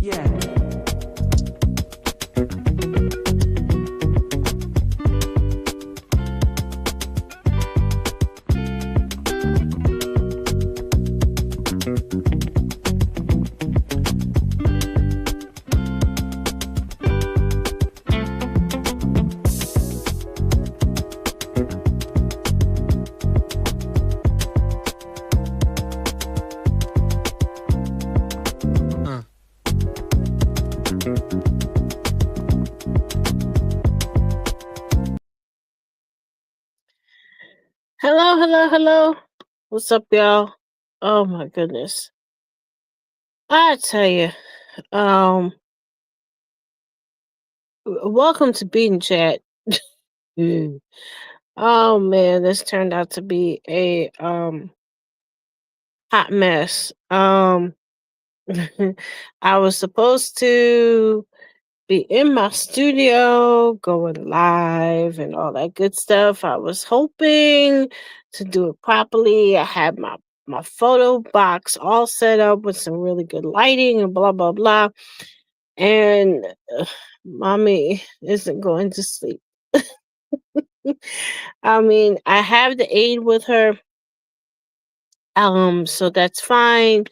Yeah. Hello, hello, hello. What's up, y'all? Oh my goodness. I tell you, um, welcome to Beating Chat. Mm. Oh man, this turned out to be a hot mess. I was supposed to be in my studio, going live and all that good stuff. I was hoping to do it properly. I had my photo box all set up with some really good lighting and blah blah blah. And mommy isn't going to sleep. I mean, I have the aid with her, so that's fine,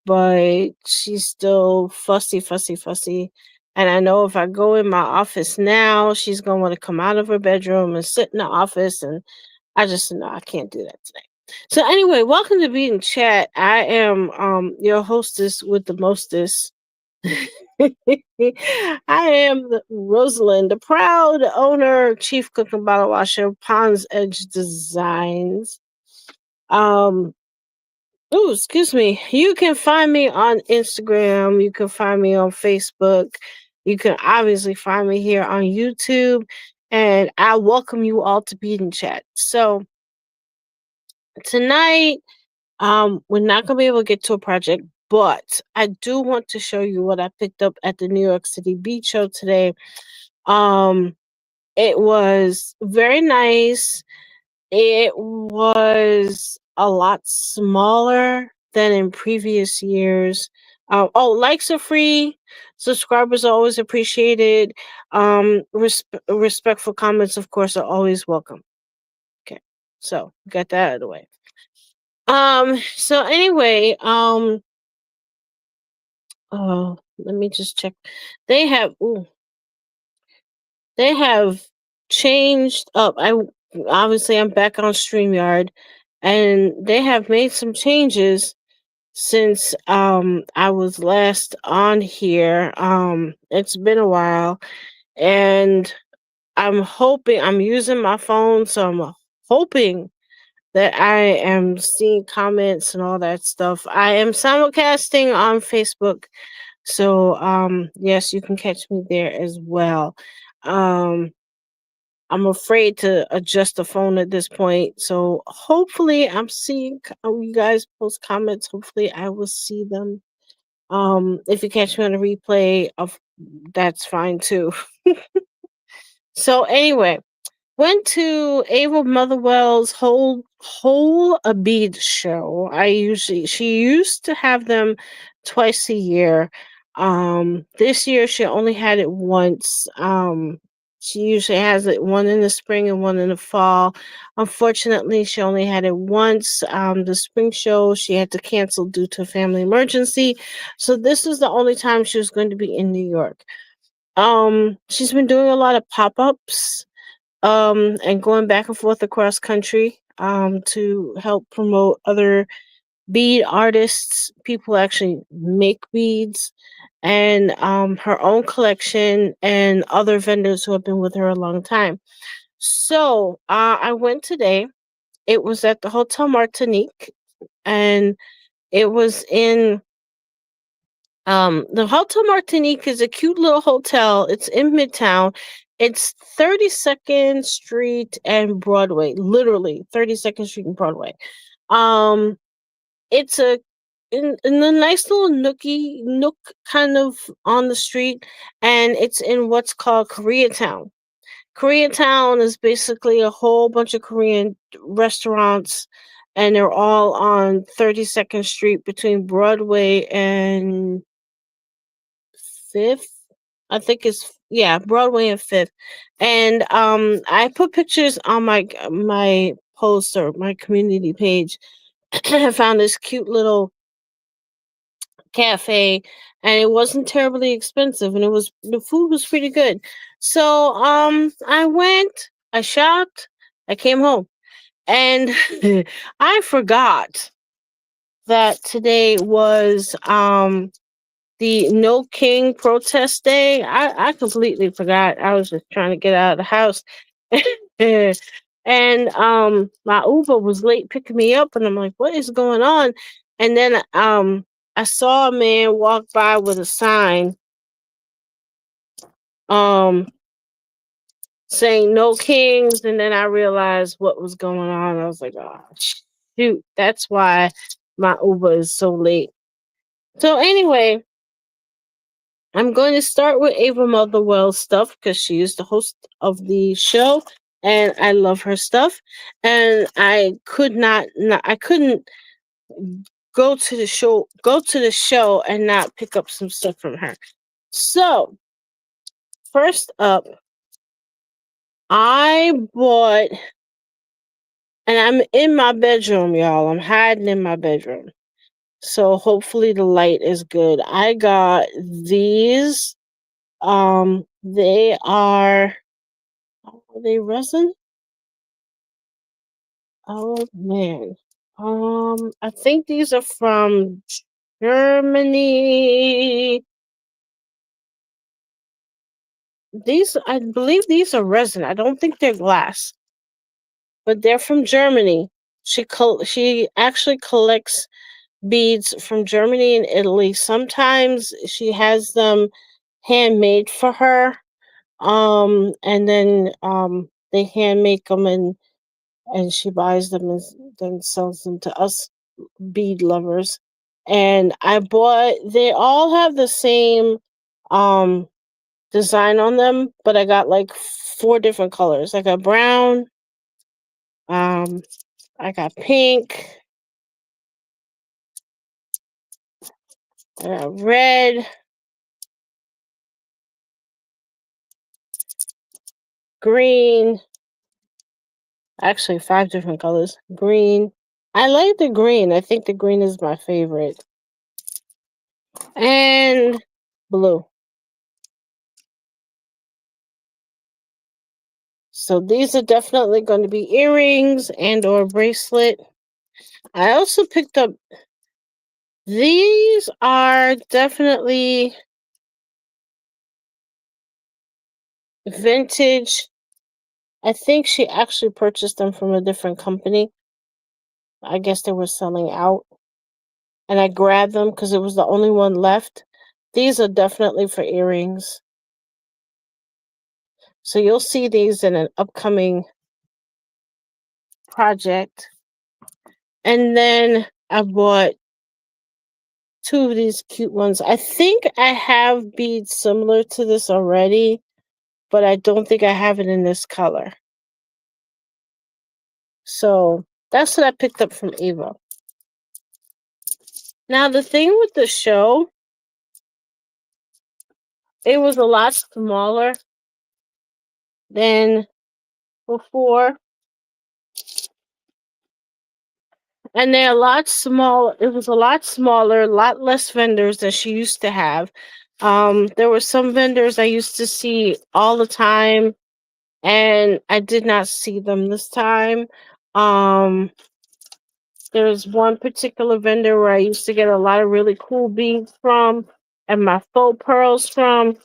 but she's still fussy, fussy, fussy. And I know if I go in my office now, she's gonna want to come out of her bedroom and sit in the office, and I just know I can't do that today. So anyway, welcome to Beating Chat. I am your hostess with the mostest. I am Rosalind, the proud owner, chief cook and bottle washer of Pondsedgedesigns. Um, oh, excuse me. You can find me on Instagram. You can find me on Facebook. You can obviously find me here on YouTube. And I welcome you all to Beating Chat. So tonight, we're not gonna be able to get to a project, but I do want to show you what I picked up at the New York City Beach Show today. Um, it was very nice. It was a lot smaller than in previous years. Likes are free. Subscribers are always appreciated. Respectful comments, of course, are always welcome. Okay, so got that out of the way. So anyway, let me just check. They have, they have changed up. I'm back on StreamYard, and they have made some changes since I was last on here. It's been a while, and I'm using my phone, so I'm hoping that I am seeing comments and all that stuff. I am simulcasting on Facebook, so yes, you can catch me there as well. Um I'm afraid to adjust the phone at this point. So hopefully I'm seeing you guys post comments. Hopefully I will see them. If you catch me on a replay of that's fine too. So anyway, went to Ava Motherwell's whole a bead show. She used to have them twice a year. This year she only had it once. She usually has it one in the spring and one in the fall. Unfortunately, she only had it once. The spring show she had to cancel due to a family emergency. So this is the only time she was going to be in New York. She's been doing a lot of pop-ups and going back and forth across country to help promote other bead artists, people who actually make beads, and her own collection and other vendors who have been with her a long time. So I went today. It was at the Hotel Martinique, and it was in the Hotel Martinique is a cute little hotel. It's in Midtown. It's 32nd Street and Broadway, literally 32nd Street and Broadway. Um, it's in a nice little nook kind of on the street, and it's in what's called Koreatown. Koreatown is basically a whole bunch of Korean restaurants, and they're all on 32nd Street between Broadway and Fifth. I think it's yeah, Broadway and Fifth. And I put pictures on my post or my community page. I found this cute little cafe, and it wasn't terribly expensive, and the food was pretty good. So I went, I shopped, I came home, and I forgot that today was the No King protest day. I completely forgot. I was just trying to get out of the house. And my Uber was late picking me up, and I'm like, what is going on? And then I saw a man walk by with a sign um saying no kings, and then I realized what was going on. I was like, oh shoot, that's why my Uber is so late. So anyway, I'm going to start with Ava Motherwell's stuff because she is the host of the show, and I love her stuff. And I couldn't go to the show and not pick up some stuff from her. So first up, I bought, and I'm in my bedroom, y'all. I'm hiding in my bedroom. So hopefully the light is good. I got these. Are they resin? Oh man. I think these are from Germany. I believe these are resin. I don't think they're glass, but they're from Germany. She actually collects beads from Germany and Italy. Sometimes she has them handmade for her. And then they hand make them, and she buys them and then sells them to us bead lovers. And they all have the same um design on them, but I got like four different colors. I got brown, um, I got pink, I got red, green, actually five different colors. Green. I like the green. I think the green is my favorite. And blue. So these are definitely going to be earrings and or bracelet. I also picked up these are definitely vintage. I think she actually purchased them from a different company. I guess they were selling out. And I grabbed them because it was the only one left. These are definitely for earrings. So you'll see these in an upcoming project. And then I bought two of these cute ones. I think I have beads similar to this already, but I don't think I have it in this color. So that's what I picked up from Eva. Now the thing with the show, it was a lot smaller than before. And they're a lot small. It was a lot smaller, a lot less vendors than she used to have. There were some vendors I used to see all the time, and I did not see them this time. Um, there's one particular vendor where I used to get a lot of really cool beads from, and my faux pearls from,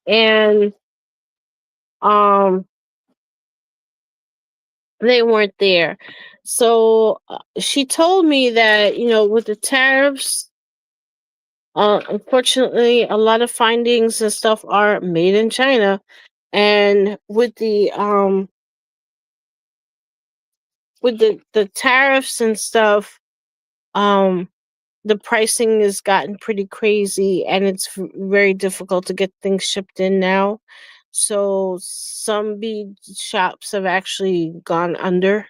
and um, they weren't there. So she told me that with the tariffs. Unfortunately, a lot of findings and stuff are made in China, and with the tariffs and stuff, um, the pricing has gotten pretty crazy, and it's very difficult to get things shipped in now. So some bead shops have actually gone under,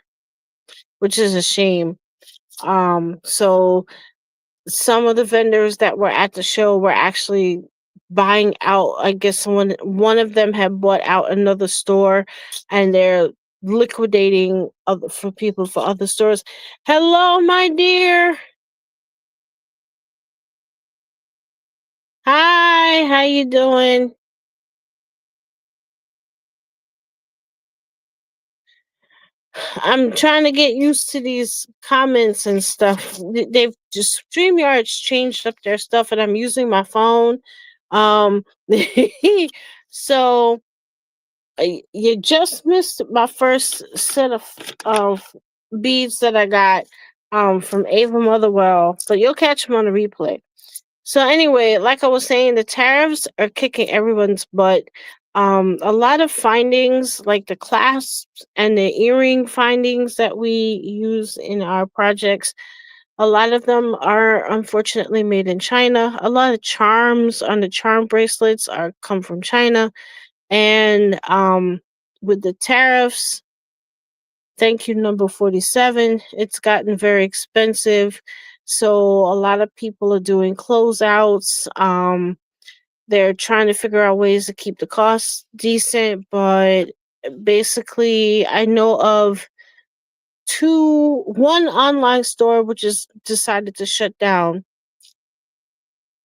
which is a shame. So some of the vendors that were at the show were actually buying out. I guess one of them had bought out another store, and they're liquidating other for people for other stores. Hello, my dear. Hi, how you doing? I'm trying to get used to these comments and stuff. They've just StreamYard's changed up their stuff, and I'm using my phone. Um, so you just missed my first set of beads that I got from Ava Motherwell, so you'll catch them on the replay. So anyway, like I was saying, the tariffs are kicking everyone's butt. A lot of findings, like the clasps and the earring findings that we use in our projects, a lot of them are unfortunately made in China. A lot of charms on the charm bracelets are come from China, and with the tariffs, thank you number 47, it's gotten very expensive. So a lot of people are doing closeouts. They're trying to figure out ways to keep the costs decent, but basically I know of one online store which is decided to shut down.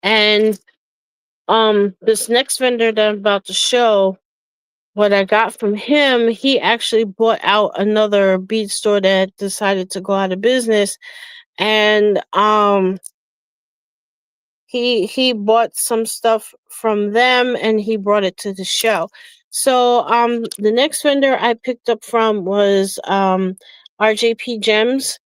And this next vendor that I'm about to show, what I got from him, he actually bought out another bead store that decided to go out of business. And he bought some stuff from them and he brought it to the show. So the next vendor I picked up from was RJP Gems.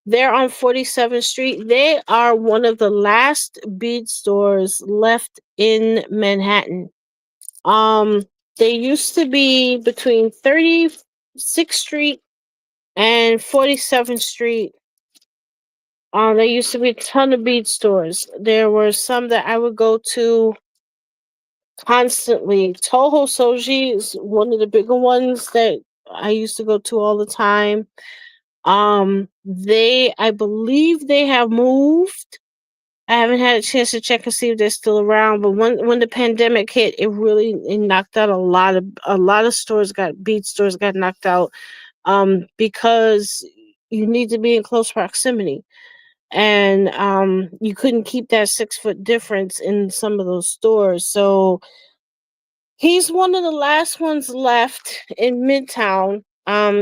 They're on 47th Street. They are one of the last bead stores left in Manhattan. Um they used to be between 36th Street and 47th Street. There used to be a ton of bead stores. There were some that I would go to constantly. Toho Soji is one of the bigger ones that I used to go to all the time. I believe they have moved. I haven't had a chance to check and see if they're still around, but when the pandemic hit, it knocked out a lot of stores bead stores got knocked out because you need to be in close proximity. And you couldn't keep that 6 foot difference in some of those stores. So he's one of the last ones left in Midtown.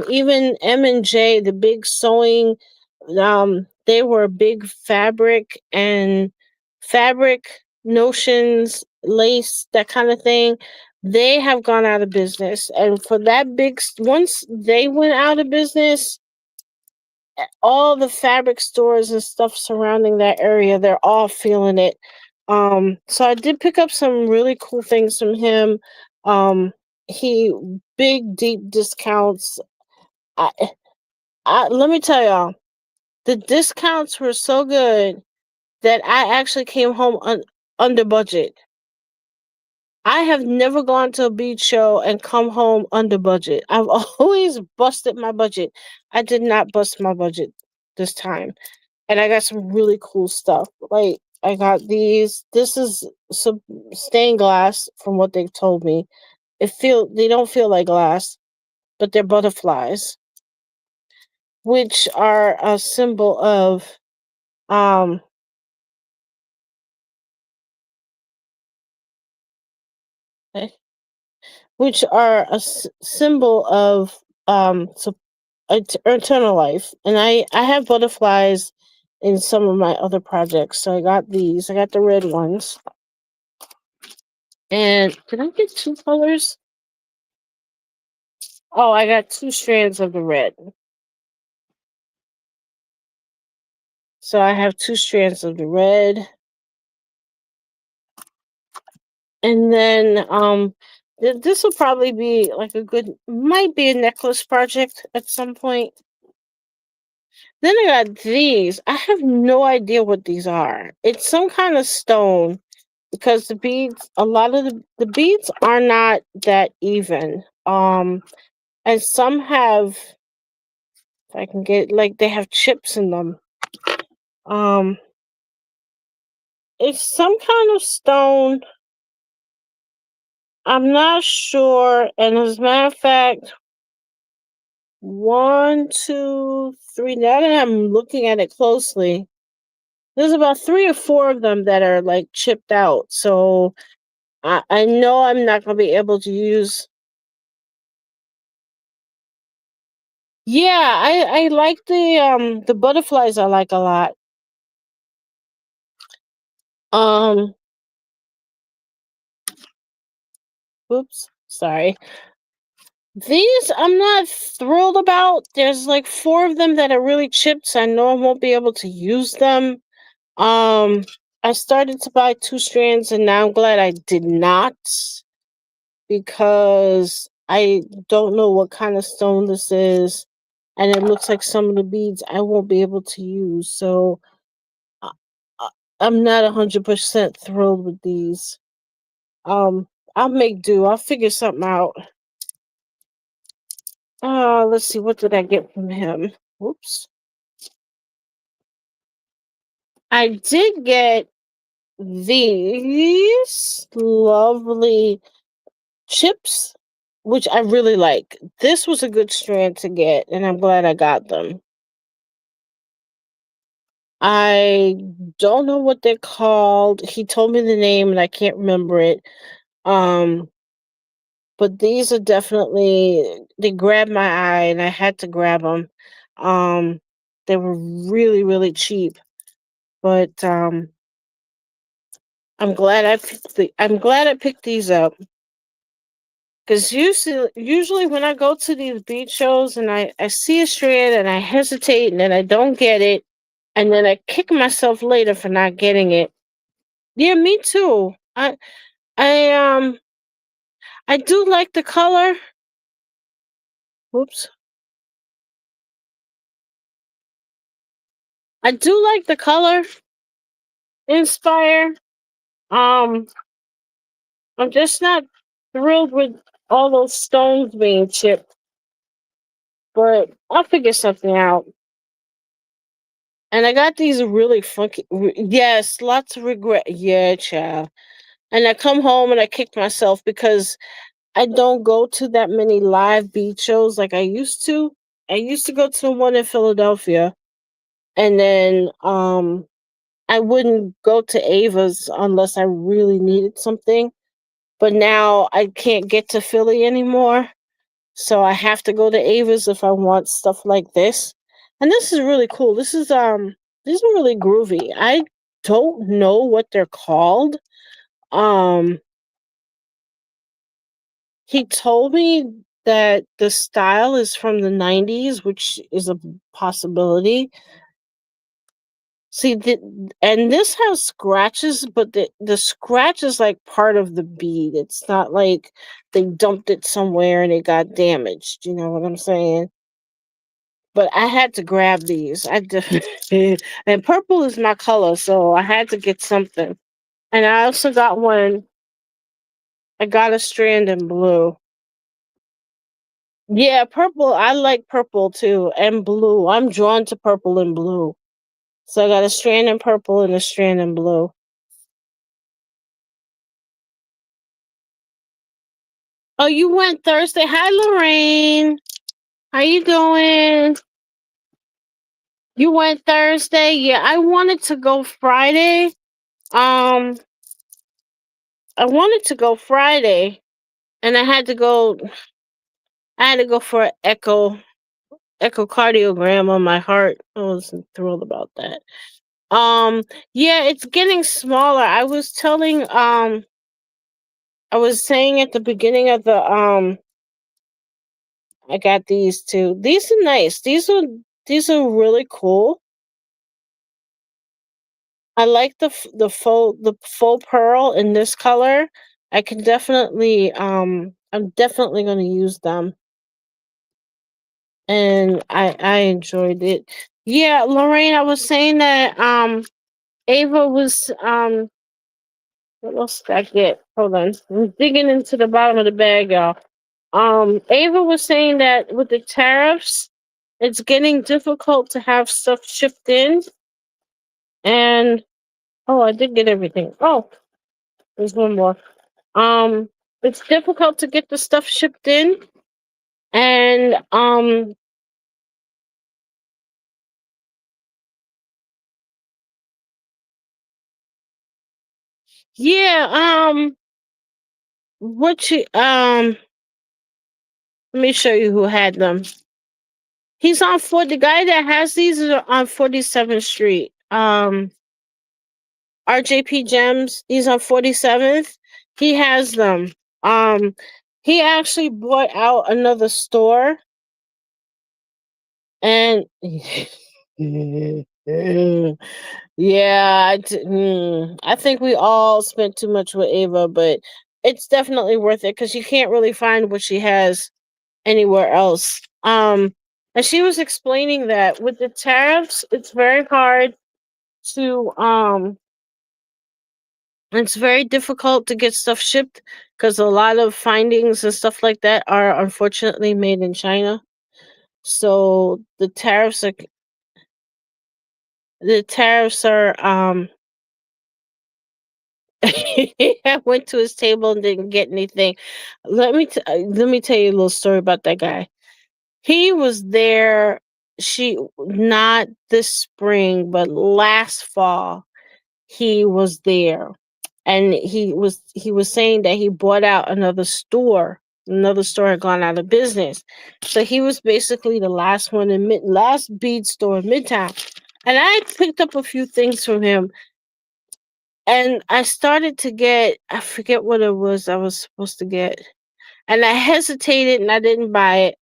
Even M&J, the big sewing, they were big fabric notions, lace, that kind of thing. They have gone out of business, and for that once they went out of business, all the fabric stores and stuff surrounding that area, they're all feeling it. So I did pick up some really cool things from him. Um, he big deep discounts. I, Let me tell y'all, the discounts were so good that I actually came home under budget. I have never gone to a beach show and come home under budget. I've always busted my budget. I did not bust my budget this time. And I got some really cool stuff. Like I got these. This is some stained glass from what they've told me. They don't feel like glass, but they're butterflies, which are a symbol of um eh, which are symbol of eternal life. And I have butterflies in some of my other projects. So I got these. I got the red ones. And did I get two colors? Oh, I got two strands of the red. So I have two strands of the red. And then this will probably be like might be a necklace project at some point. Then I got these. I have no idea what these are. It's some kind of stone because a lot of the beads are not that even. And some have, if I can get, like, they have chips in them. Um, it's some kind of stone. I'm not sure. And as a matter of fact, one, two, three. Now that I'm looking at it closely, there's about three or four of them that are like chipped out. So I know I'm not gonna be able to use. Yeah, I like the butterflies. I like a lot. Um, Oops, sorry. These I'm not thrilled about. There's like four of them that are really chipped, so I know I won't be able to use them. Um, I started to buy two strands, and now I'm glad I did not because I don't know what kind of stone this is, and it looks like some of the beads I won't be able to use. So uh, uh, I'm not 100% thrilled with these. Um, I'll make do. I'll figure something out. Let's see. What did I get from him? Whoops. I did get these lovely chips, which I really like. This was a good strand to get, and I'm glad I got them. I don't know what they're called. He told me the name, and I can't remember it. Um, but these are definitely they grabbed my eye, and I had to grab them. Um, they were really, really cheap, but I'm glad I picked these up because usually when I go to these beach shows and I see a strand and I hesitate and then I don't get it and then I kick myself later for not getting it. Yeah, me too. I I do like the color. Whoops. I do like the color Inspire. Um, I'm just not thrilled with all those stones being chipped, but I'll figure something out. And I got these really funky. Yes, lots of regret. Yeah, child. And I come home and I kick myself because I don't go to that many live beat shows like I used to. I used to go to the one in Philadelphia, and then I wouldn't go to Ava's unless I really needed something. But now I can't get to Philly anymore, so I have to go to Ava's if I want stuff like this. And this is really cool. These are really groovy. I don't know what they're called. Um he told me that the style is from the 90s, which is a possibility. See, and this has scratches, but the scratch is like part of the bead. It's not like they dumped it somewhere and it got damaged. You know what I'm saying? But I had to grab these. I definitely and purple is my color, so I had to get something. And I also got one. I got a strand in blue. Yeah, purple. I like purple too, and blue. I'm drawn to purple and blue. So I got a strand in purple and a strand in blue. Oh, you went Thursday. Hi, Lorraine. How you doing? You went Thursday. Yeah, I wanted to go Friday. Um, I wanted to go Friday, and I had to go for an echocardiogram on my heart. I wasn't thrilled about that. Yeah, it's getting smaller. I was saying at the beginning of the I got these two. These are nice. These are really cool. I like the faux pearl in this color. I'm definitely going to use them, and I enjoyed it. Yeah, Lorraine, I was saying that Ava was what else did I get? Hold on. I'm digging into the bottom of the bag, y'all. Ava was saying that with the tariffs, it's getting difficult to have stuff shipped in. And oh, I did get everything. Oh, there's one more. Um, It's difficult to get the stuff shipped in, and yeah, what you let me show you who had them. He's on the guy that has these is on 47th Street. RJP Gems, he's on 47th. He has them. Um he actually bought out another store, and yeah, I think we all spent too much with Ava, but it's definitely worth it because you can't really find what she has anywhere else. And she was explaining that with the tariffs, to it's very difficult to get stuff shipped because a lot of findings and stuff like that are unfortunately made in China. So the tariffs are I went to his table and didn't get anything. Let me tell you a little story about that guy. He was there. She not this spring, but last fall. He was there, and he was saying that he bought out another store. Another store had gone out of business, so he was basically the last one in last bead store in Midtown. And I picked up a few things from him, and I started to get, I forget what it was I was supposed to get. And I hesitated and I didn't buy it.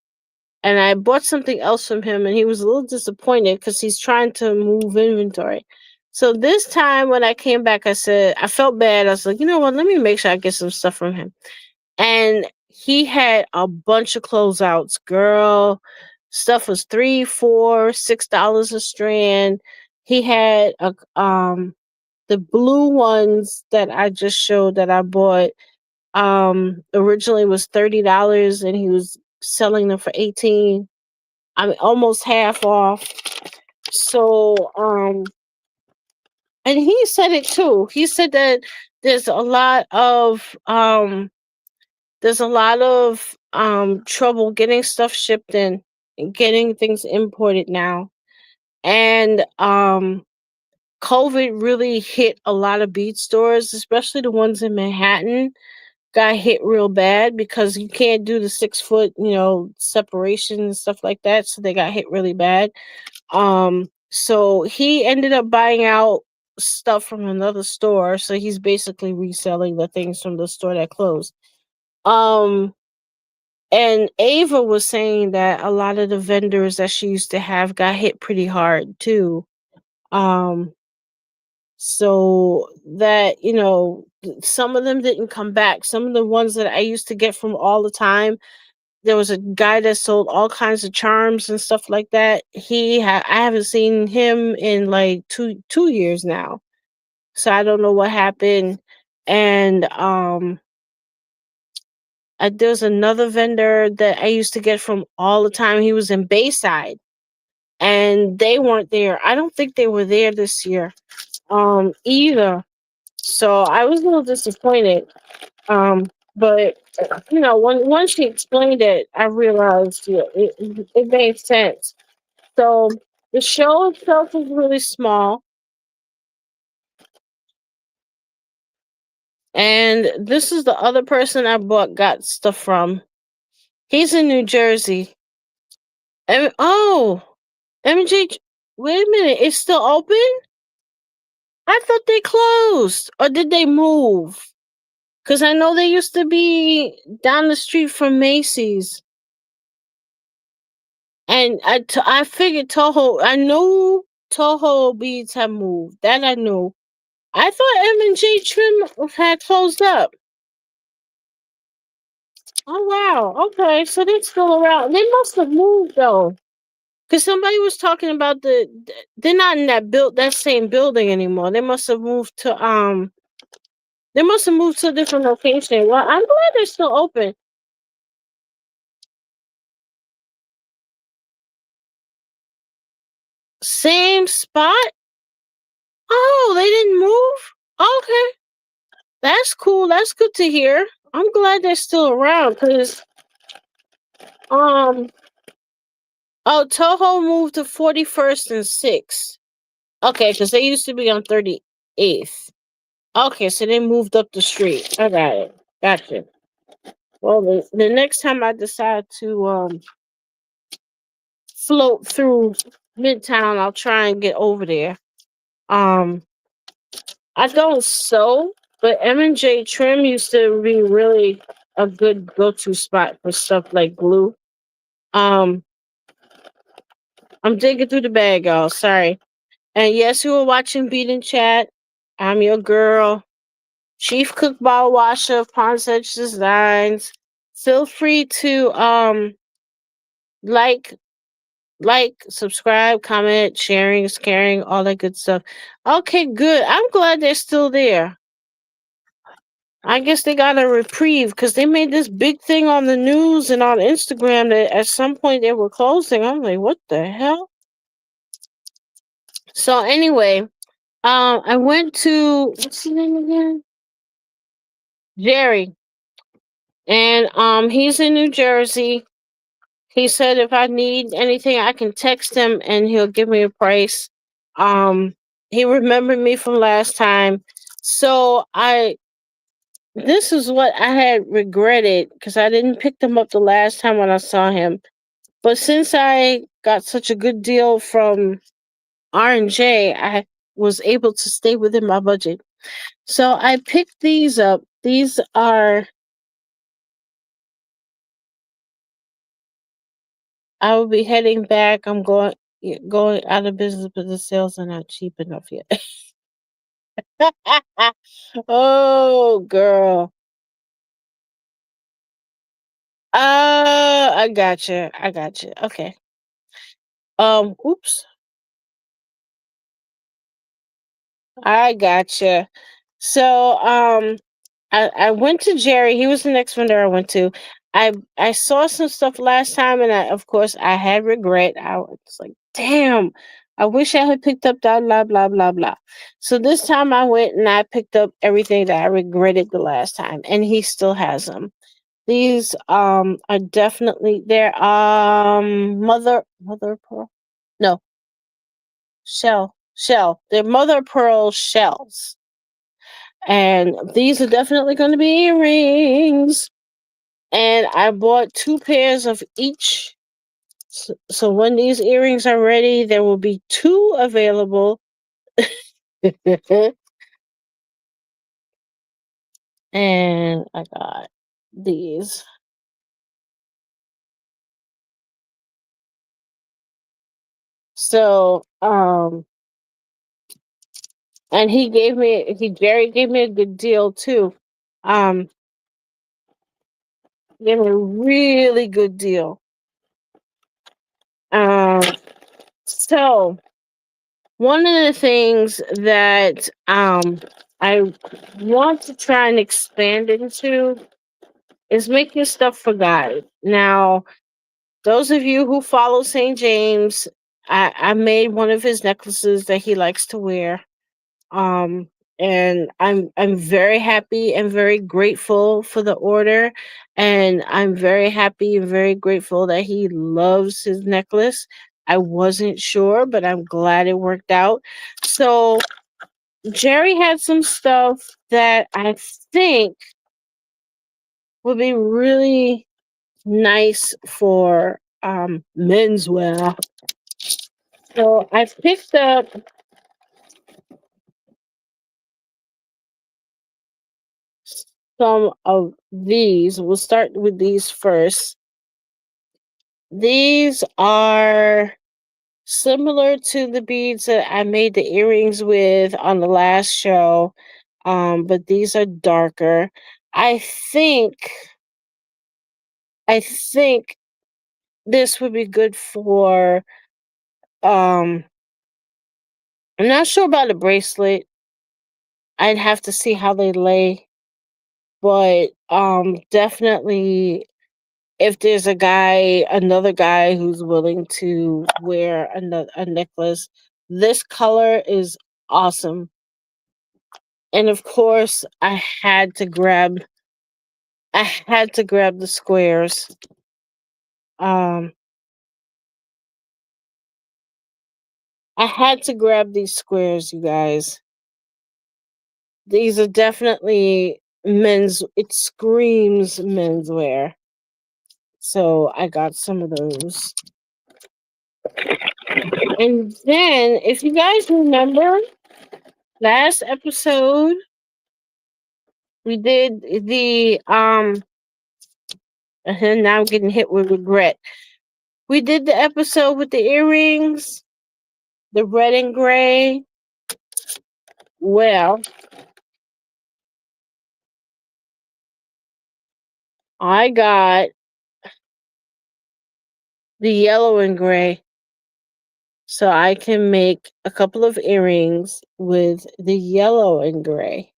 And I bought something else from him, and he was a little disappointed because he's trying to move inventory. So this time when I came back, I said, I felt bad. I was like, you know what? Let me make sure I get some stuff from him. And he had a bunch of closeouts. Girl, stuff was $3, $4, $6 a strand. He had the blue ones that I just showed that I bought originally was $30, and he was selling them for 18. I mean almost half off. So and he said it too. He said that there's a lot of trouble getting stuff shipped in and getting things imported now. And COVID really hit a lot of bead stores, especially the ones in Manhattan, got hit real bad because you can't do the 6 foot, separation and stuff like that. So they got hit really bad. So he ended up buying out stuff from another store. So he's basically reselling the things from the store that closed. Um, and Ava was saying that a lot of the vendors that she used to have got hit pretty hard too. Um, so that, some of them didn't come back. Some of the ones that I used to get from all the time, there was a guy that sold all kinds of charms and stuff like that. I haven't seen him in like two years now. So I don't know what happened. And there's another vendor that I used to get from all the time. He was in Bayside, and they weren't there. I don't think they were there this year either. So I was a little disappointed. But once she explained it, I realized, it made sense. So the show itself is really small, and this is the other person I got stuff from. He's in New Jersey. Oh, MJ, wait a minute, it's still open? I thought they closed, or did they move? Because I know they used to be down the street from Macy's. And I figured Toho. I know Toho beads have moved. That I knew. I thought M&J Trim had closed up. Oh wow. Okay, so they're still around. They must have moved though, because somebody was talking about they're not in that same building anymore. They must have moved to a different location. Well, I'm glad they're still open. Same spot. Oh, they didn't move. Okay. That's cool. That's good to hear. I'm glad they're still around because um oh, Toho moved to 41st and 6th. Okay, because they used to be on 38th. Okay, so they moved up the street. I got it. Gotcha. Well, the next time I decide to float through Midtown, I'll try and get over there. Um, I don't sew, but M&J Trim used to be really a good go-to spot for stuff like glue. Um, I'm digging through the bag, y'all. Sorry. And yes, you were watching Beat and Chat. I'm your girl, Chief Cook Ball Washer of Pondsedgedesigns. Feel free to like, subscribe, comment, sharing, is caring, all that good stuff. Okay, good. I'm glad they're still there. I guess they got a reprieve because they made this big thing on the news and on Instagram that at some point they were closing. I'm like, what the hell? So anyway, I went to what's his name again? Jerry, and he's in New Jersey. He said if I need anything, I can text him and he'll give me a price. Um, he remembered me from last time, so this is what I had regretted because I didn't pick them up the last time when I saw him. But since I got such a good deal from R&J, I was able to stay within my budget. So I picked these up. These are, I will be heading back. I'm going out of business, but the sales are not cheap enough yet. Oh, girl. I gotcha. I gotcha. Okay. Oops. I gotcha. So, I went to Jerry. He was the next vendor I went to. I saw some stuff last time, and of course I had regret. I was like, damn, I wish I had picked up that blah blah blah blah. So this time I went and I picked up everything that I regretted the last time, and he still has them. These are definitely they're mother pearl, no, shell. They're mother pearl shells, and these are definitely going to be earrings. And I bought 2 pairs of each. So when these earrings are ready, there will be 2 available. And I got these. So and Jerry gave me a good deal too. Um gave me a really good deal. Um so one of the things that I want to try and expand into is making stuff for guys. Now, those of you who follow St. James, I made one of his necklaces that he likes to wear. Um, and I'm very happy and very grateful for the order. And I'm very happy and very grateful that he loves his necklace. I wasn't sure, but I'm glad it worked out. So Jerry had some stuff that I think would be really nice for menswear. So I picked up some of these. We'll start with these first. These are similar to the beads that I made the earrings with on the last show. But these are darker. I think I think this would be good for um I'm not sure about a bracelet. I'd have to see how they lay, but definitely if there's another guy who's willing to wear a necklace, this color is awesome. And of course, I had to grab I had to grab the squares. Um, I had to grab these squares, you guys. These are definitely men's. It screams menswear. So I got some of those. And then, if you guys remember, last episode we did the and now I'm getting hit with regret. We did the episode with the earrings, the red and gray. Well, I got the yellow and gray. So I can make a couple of earrings with the yellow and gray.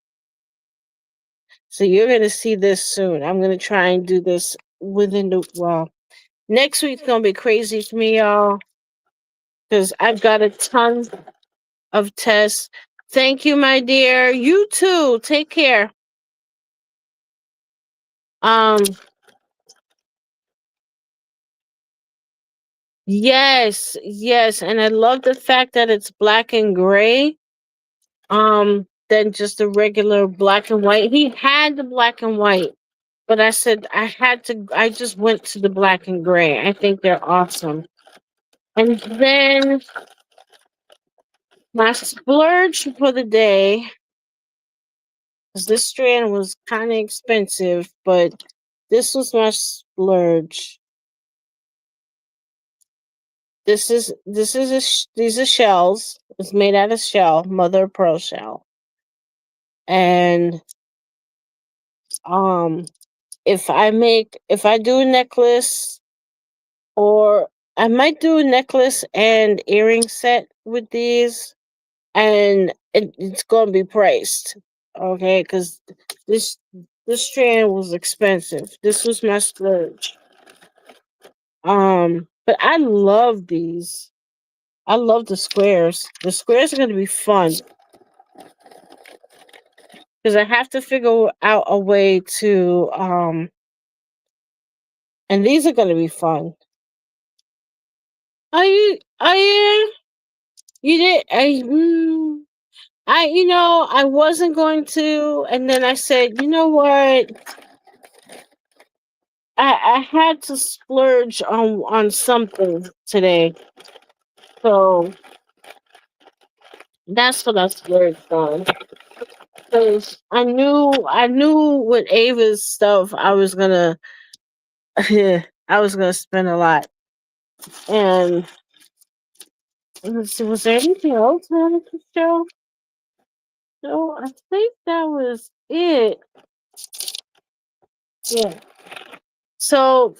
So you're going to see this soon. I'm going to try and do this within the, well, next week's going to be crazy for me, y'all, because I've got a ton of tests. Thank you, my dear. You too. Take care. Um, yes, and I love the fact that it's black and gray. Than just the regular black and white. He had the black and white, but I said I just went to the black and gray. I think they're awesome. And then my splurge for the day, because this strand was kind of expensive, but this was my splurge. These are shells. It's made out of shell, mother of pearl shell. And um if I do a necklace, or I might do a necklace and earring set with these, and it's going to be priced, okay? Because this this strand was expensive. This was my splurge. But I love these. I love the squares. The squares are going to be fun because I have to figure out a way to and these are going to be fun. Are you? Are you? You did? I wasn't going to, and then I said, you know what? I had to splurge on something today, so that's what I splurged on. Because I knew with Ava's stuff, I was gonna spend a lot. And let's see, was there anything else I wanted to show? So I think that was it. Yeah. So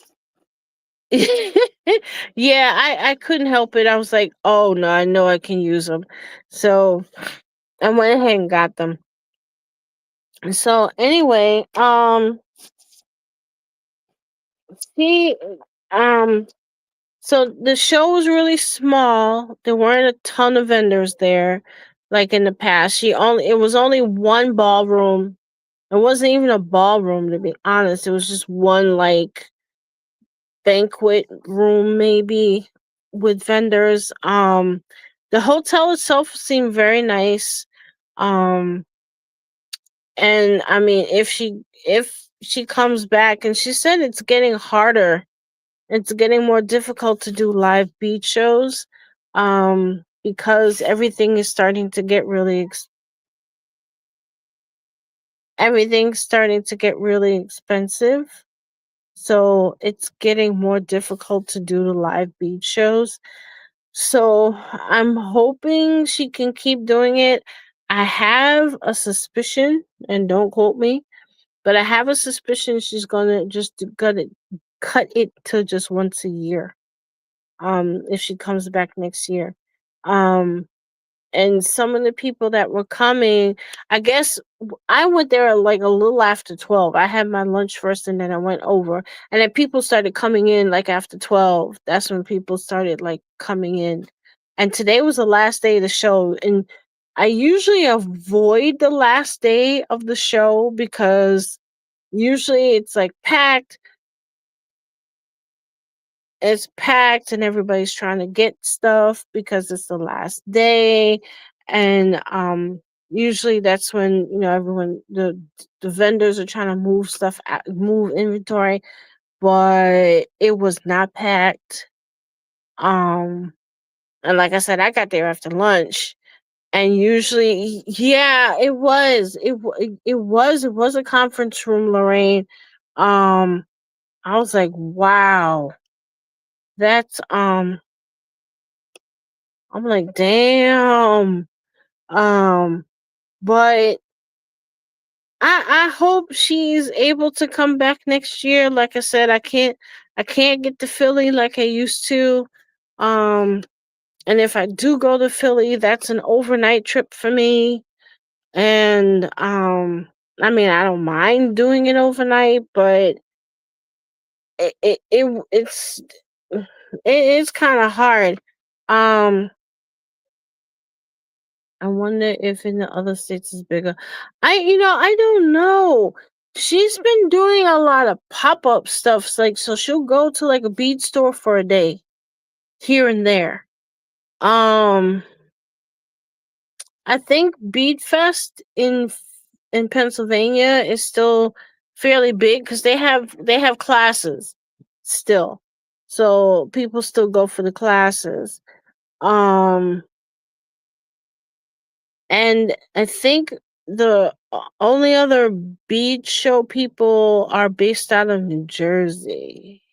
yeah, I couldn't help it. I was like, oh no, I know I can use them. So I went ahead and got them. So anyway, see, um, so the show was really small. There weren't a ton of vendors there, like in the past. It was only one ballroom. It wasn't even a ballroom, to be honest. It was just one like banquet room, maybe, with vendors. The hotel itself seemed very nice. Um, and I mean, if she comes back, and she said it's getting harder, it's getting more difficult to do live beach shows, because everything's starting to get really expensive. So it's getting more difficult to do the live beach shows. So I'm hoping she can keep doing it. I have a suspicion, and don't quote me, but I have a suspicion she's gonna cut it to just once a year. If she comes back next year. Um, and some of the people that were coming, I guess I went there like a little after 12. I had my lunch first, and then I went over. And then people started coming in like after 12. That's when people started like coming in. And today was the last day of the show. And I usually avoid the last day of the show because Usually it's like packed and everybody's trying to get stuff because it's the last day. And usually that's when, everyone, the vendors are trying to move stuff out, move inventory, but it was not packed. um and like I said, I got there after lunch. And usually, yeah, it was a conference room, Lorraine. I was like, wow, that's I'm like, damn. Um, but I hope she's able to come back next year. Like I said, I can't get to Philly like I used to. Um, and if I do go to Philly, that's an overnight trip for me. And I mean, I don't mind doing it overnight, but it's kind of hard. Um, I wonder if in the other states is bigger. I don't know. She's been doing a lot of pop-up stuff. Like, so she'll go to like a bead store for a day here and there. Um, I think Bead Fest in Pennsylvania is still fairly big because they have classes still, so people still go for the classes. Um, and I think the only other bead show people are based out of New Jersey.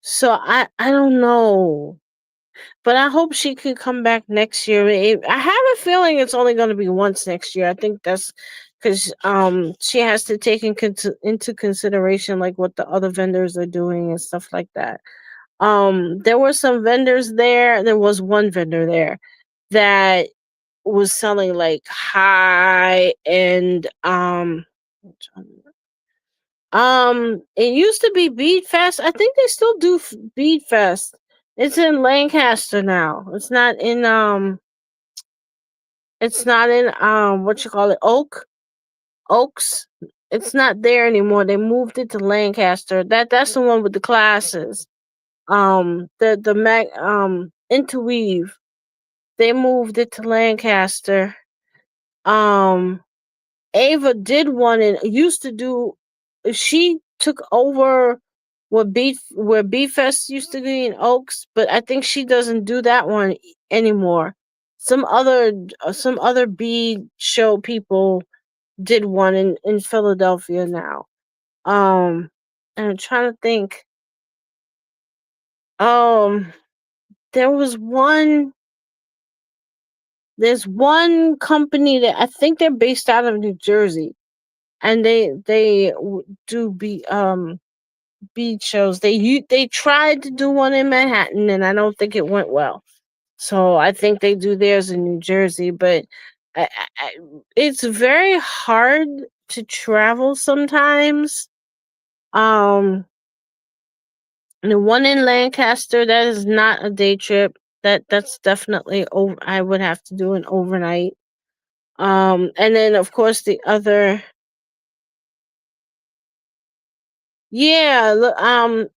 So I don't know. But I hope she could come back next year. I have a feeling it's only going to be once next year. I think that's because she has to take into consideration like what the other vendors are doing and stuff like that. There were some vendors there. There was one vendor there that was selling like high end it used to be Bead Fest. I think they still do Bead Fest. It's in Lancaster now. It's not in what you call it, Oaks. It's not there anymore. They moved it to Lancaster. That's the one with the classes. The Mac Interweave. They moved it to Lancaster. Um Ava did one and used to do. She took over where Beef Fest used to be in Oaks, but I think she doesn't do that one anymore. Some other bead show people did one in Philadelphia now. And I'm trying to think. Um, there was one. There's one company that I think they're based out of New Jersey, and they do bead shows. They tried to do one in Manhattan, and I don't think it went well. So I think they do theirs in New Jersey, but I, it's very hard to travel sometimes. Um, the one in Lancaster, that is not a day trip. That's definitely over. I would have to do an overnight. And then of course the other. Yeah,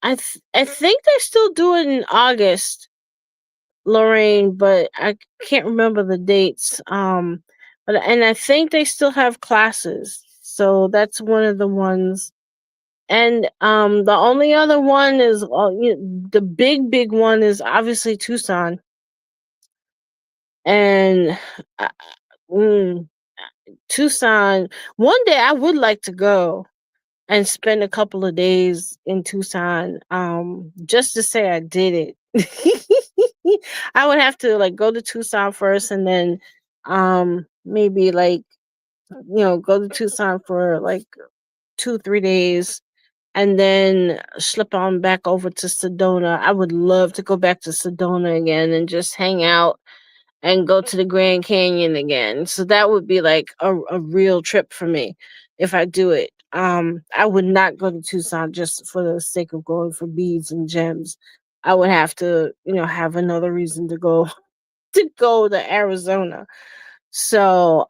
I think they still do it in August, Lorraine, but I can't remember the dates. But and I think they still have classes, so that's one of the ones. And the only other one is the big one is obviously Tucson, and uh, mm, Tucson. One day I would like to go and spend a couple of days in Tucson, just to say I did it. I would have to like go to Tucson first and then maybe like go to Tucson for like 2 3 days and then slip on back over to Sedona. I would love to go back to Sedona again and just hang out and go to the Grand Canyon again. So that would be like a real trip for me if I do it. I would not go to Tucson just for the sake of going for beads and gems. I would have to, have another reason to go to Arizona. So,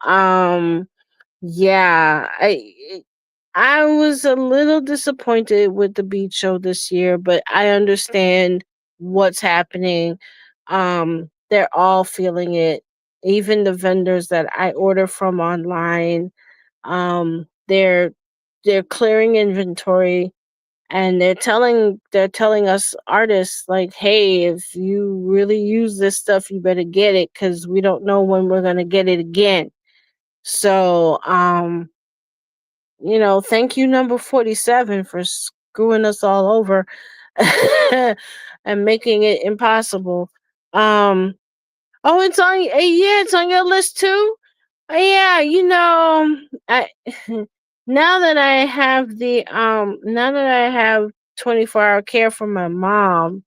yeah, I was a little disappointed with the beach show this year, but I understand what's happening. They're all feeling it. Even the vendors that I order from online, um, they're they're clearing inventory, and they're telling us artists like, hey, if you really use this stuff, you better get it because we don't know when we're gonna get it again. So thank you, number 47, for screwing us all over and making it impossible. Um, oh, it's on your list too. Yeah, I now that I have 24-hour care for my mom,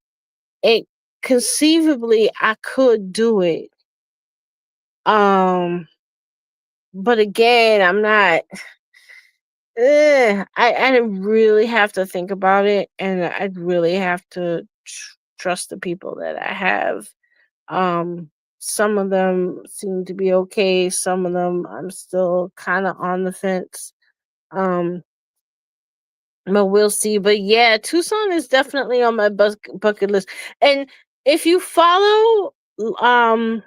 it conceivably I could do it. Um, but again, I'm not. I really have to think about it, and I'd really have to trust the people that I have. Um, some of them seem to be okay. Some of them I'm still kind of on the fence. Um, but we'll see. But yeah, Tucson is definitely on my bucket list. And if you follow, um,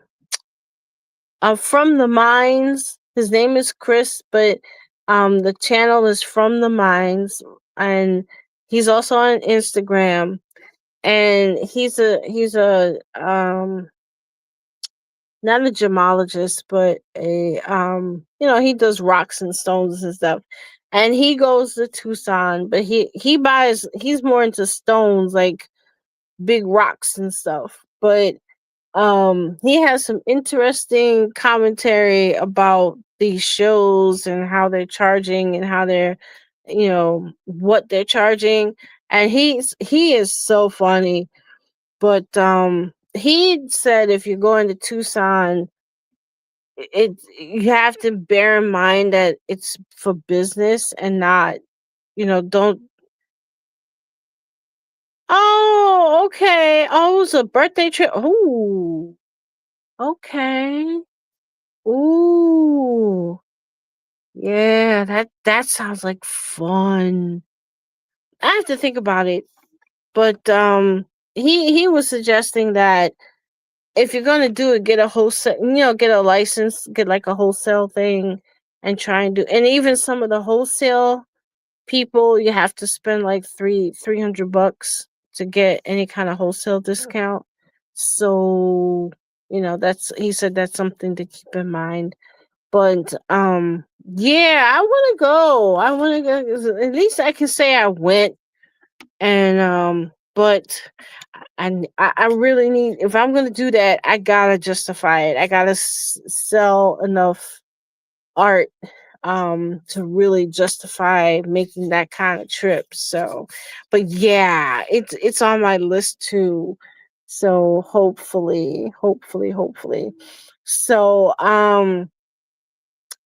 from the mines, his name is Chris, but the channel is from the mines, and he's also on Instagram. And he's a not a gemologist, but he does rocks and stones and stuff. And he goes to Tucson, but he's more into stones, like big rocks and stuff. But he has some interesting commentary about these shows and how they're charging and how they're what they're charging. And he is so funny. But he said if you're going to Tucson, you have to bear in mind that it's for business and not, don't. Oh, okay. Oh, it's a birthday trip. Ooh, okay. Ooh, yeah. That sounds like fun. I have to think about it. But he was suggesting that if you're gonna do it, get a wholesale, get a license, get like a wholesale thing, and try and do. And even some of the wholesale people, you have to spend like $300 to get any kind of wholesale discount. So that's he said that's something to keep in mind. But yeah, I want to go. I want to go. 'Cause at least I can say I went. And but I really need, if I'm gonna do that, I gotta justify it. I gotta sell enough art to really justify making that kind of trip. So, but yeah, it's on my list too. So hopefully. So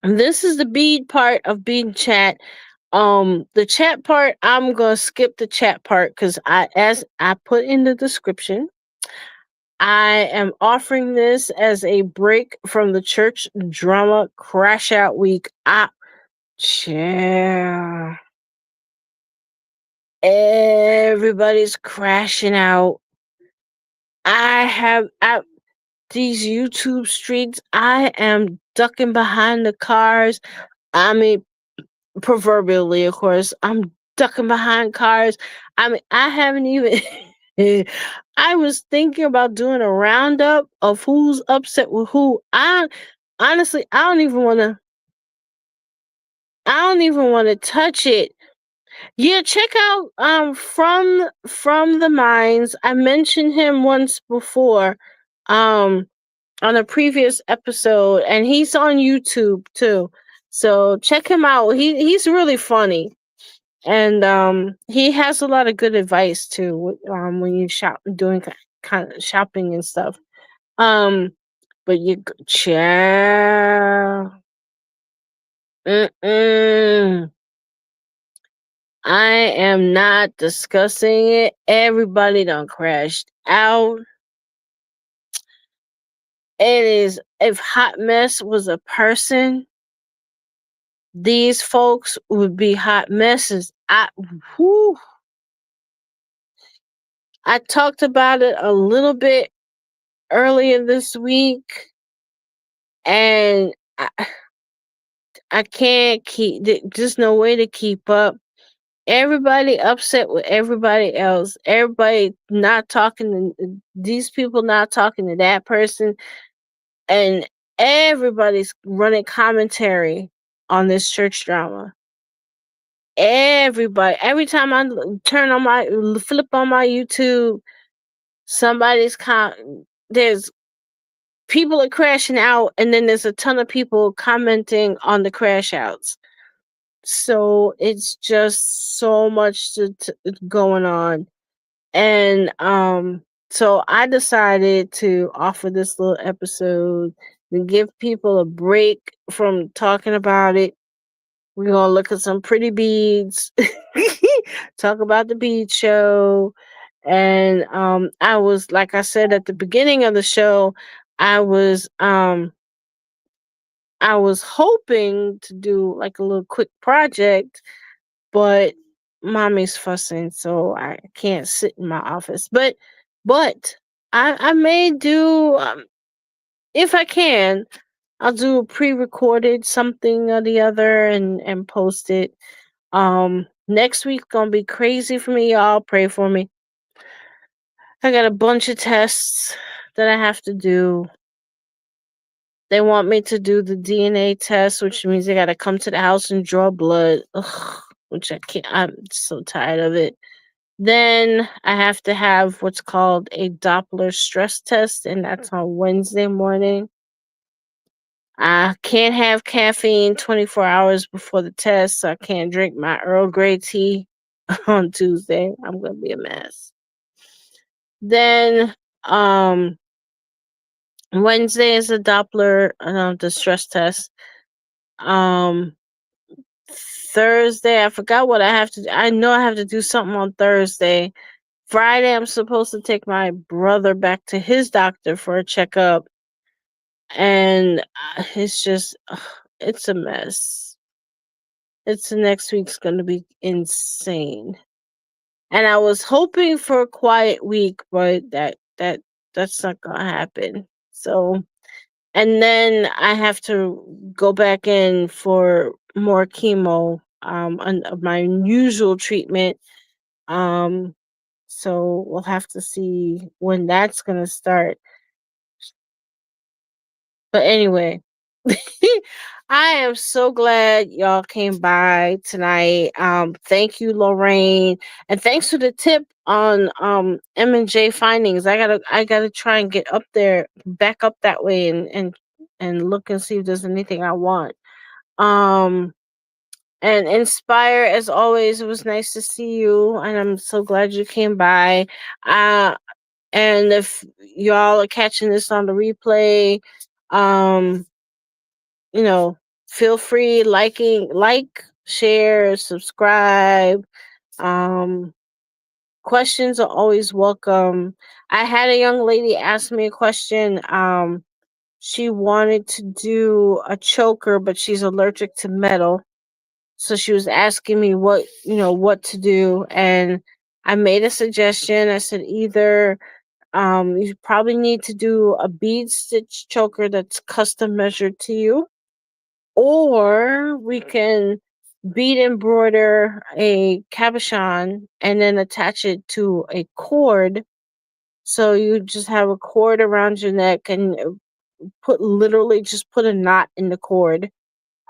this is the bead part of bead chat. The chat part, I'm gonna skip the chat part because as I put in the description, I am offering this as a break from the church drama crash out week. Yeah, everybody's crashing out. I these YouTube streets. I am ducking behind the cars. I mean, proverbially, of course, I'm ducking behind cars. I mean, I haven't even. I was thinking about doing a roundup of who's upset with who. I honestly, I don't even want to. I don't even want to touch it. Yeah, check out from the mines. I mentioned him once before, um, on a previous episode, and he's on YouTube too. So check him out. He's really funny. And he has a lot of good advice too, when you doing kind of shopping and stuff. Um, but child, mm-mm, I am not discussing it. Everybody done crashed out. It is, if Hot Mess was a person, these folks would be hot messes. Whew, I talked about it a little bit earlier this week, and I can't just no way to keep up. Everybody upset with everybody else. Everybody not talking to these people, not talking to that person, and everybody's running commentary on this church drama. Everybody, every time I flip on my YouTube, somebody's there's people are crashing out, and then there's a ton of people commenting on the crash outs. So it's just so much going on. And so I decided to offer this little episode to give people a break from talking about it. We're gonna look at some pretty beads, talk about the bead show. And I was, like I said at the beginning of the show, I was hoping to do like a little quick project, but mommy's fussing, so I can't sit in my office. But I may do, if I can, I'll do a pre-recorded something or the other and post it. Next week's gonna be crazy for me, y'all. Pray for me. I got a bunch of tests that I have to do. They want me to do the DNA test, which means they gotta come to the house and draw blood. Ugh, which I can't. I'm so tired of it. Then I have to have what's called a Doppler stress test, and that's on Wednesday morning. I can't have caffeine 24 hours before the test, so I can't drink my Earl Grey tea on Tuesday. I'm gonna be a mess. Then Wednesday is a Doppler, the stress test. Thursday, I forgot what I have to do. I know I have to do something on Thursday. Friday, I'm supposed to take my brother back to his doctor for a checkup. And it's just, it's a mess. Next week's going to be insane. And I was hoping for a quiet week, but that's not going to happen. So, and then I have to go back in for more chemo, my usual treatment. So we'll have to see when that's gonna start. But anyway, I am so glad y'all came by tonight. Thank you, Lorraine, and thanks for the tip on M&J findings. I gotta try and get up there, back up that way, and look and see if there's anything I want. And Inspire, as always, it was nice to see you, and I'm so glad you came by. And if y'all are catching this on the replay, you know, feel free like, share, subscribe. Questions are always welcome. I had a young lady ask me a question. She wanted to do a choker, but she's allergic to metal. So she was asking me what to do, and I made a suggestion. I said either you probably need to do a bead stitch choker that's custom measured to you, or we can bead embroider a cabochon and then attach it to a cord. So you just have a cord around your neck and put a knot in the cord,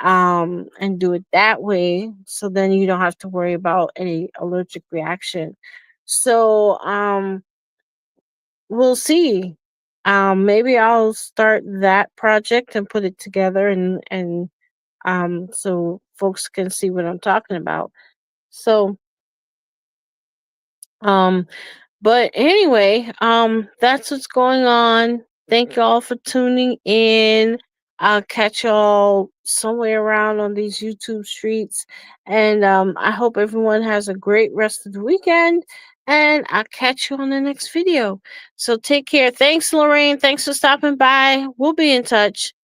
and do it that way. So then you don't have to worry about any allergic reaction. So we'll see. Maybe I'll start that project and put it together, and so folks can see what I'm talking about. So but anyway, that's what's going on. Thank y'all for tuning in. I'll catch y'all somewhere around on these YouTube streets. And I hope everyone has a great rest of the weekend. And I'll catch you on the next video. So take care. Thanks, Lorraine. Thanks for stopping by. We'll be in touch.